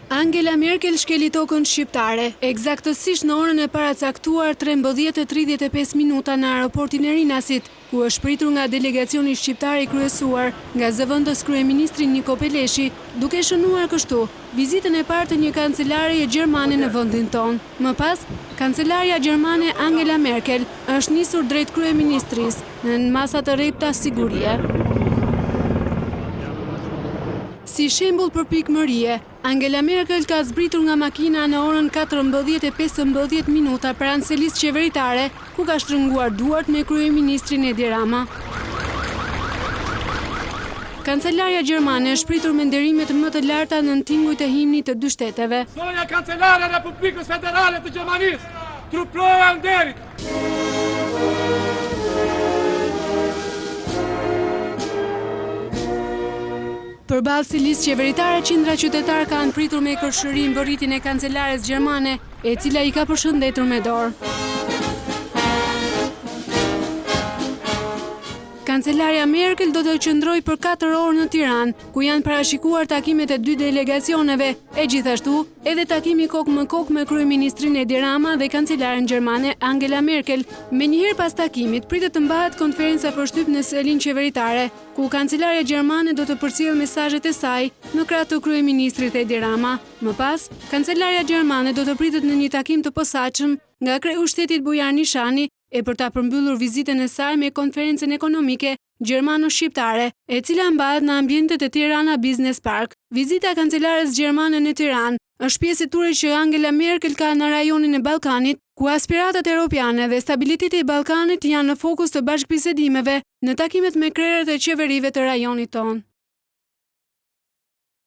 Angela Merkel shkeli tokën shqiptare, eksaktësisht në orën e paracaktuar 13:35 minuta në aeroportin e Rinasit, ku është pritur nga delegacioni shqiptar i kryesuar nga zëvendës kryeministri Niko Peleshi, duke shënuar kështu vizitën e parë të një kancelareje gjermane në vendin tonë. Më pas, kancelaria gjermane Angela Merkel është nisur drejt kryeministrisë në masa të rrepta sigurie. Si shembull për pikëmërie, Angela Merkel ka zbritur nga makina në orën 14:15 minuta pranë selisë qeveritare, ku ka shtrënguar duart me kryeministrin Edi Rama. Kancelaria gjermane është pritur me nderimet më të larta në tingujt e himnit të dy shteteve. Sonja Kancelare e Republikës Federale të Gjermanisë, truplora nderit. Përballë selisë qeveritare, qindra qytetar kanë pritur me kërshërim bërritjen e kancelares gjermane, e cila i ka përshëndetur me dorë. Kancelaria Merkel do të qëndrojë për 4 orë në Tiranë, ku janë parashikuar takimet e 2 delegacioneve, e gjithashtu edhe takimi kokë më kokë me kryeministrin Edi Rama dhe kancelaren gjermane Angela Merkel. Menjëherë pas takimit pritet të mbahet konferenca për shtyp në selinë qeveritare, ku kancelaria gjermane do të përcjellë mesazhet e saj në krah të kryeministrit Edi Rama. Më pas, kancelaria gjermane do të pritet në një takim të posaçëm nga kreu shtetit Bujar Nishani, e për ta përmbyllur vizitën e saj me konferencën ekonomike gjermano-shqiptare, e cila mbahet në ambientet e Tirana Business Park. Vizita e kancelares gjermane në Tiranë është pjesë e turit që Angela Merkel ka në rajonin e Ballkanit, ku aspiratat europiane dhe stabiliteti i Ballkanit janë në fokus të bashkëbisedimeve në takimet me krerët e qeverive të rajonit tonë.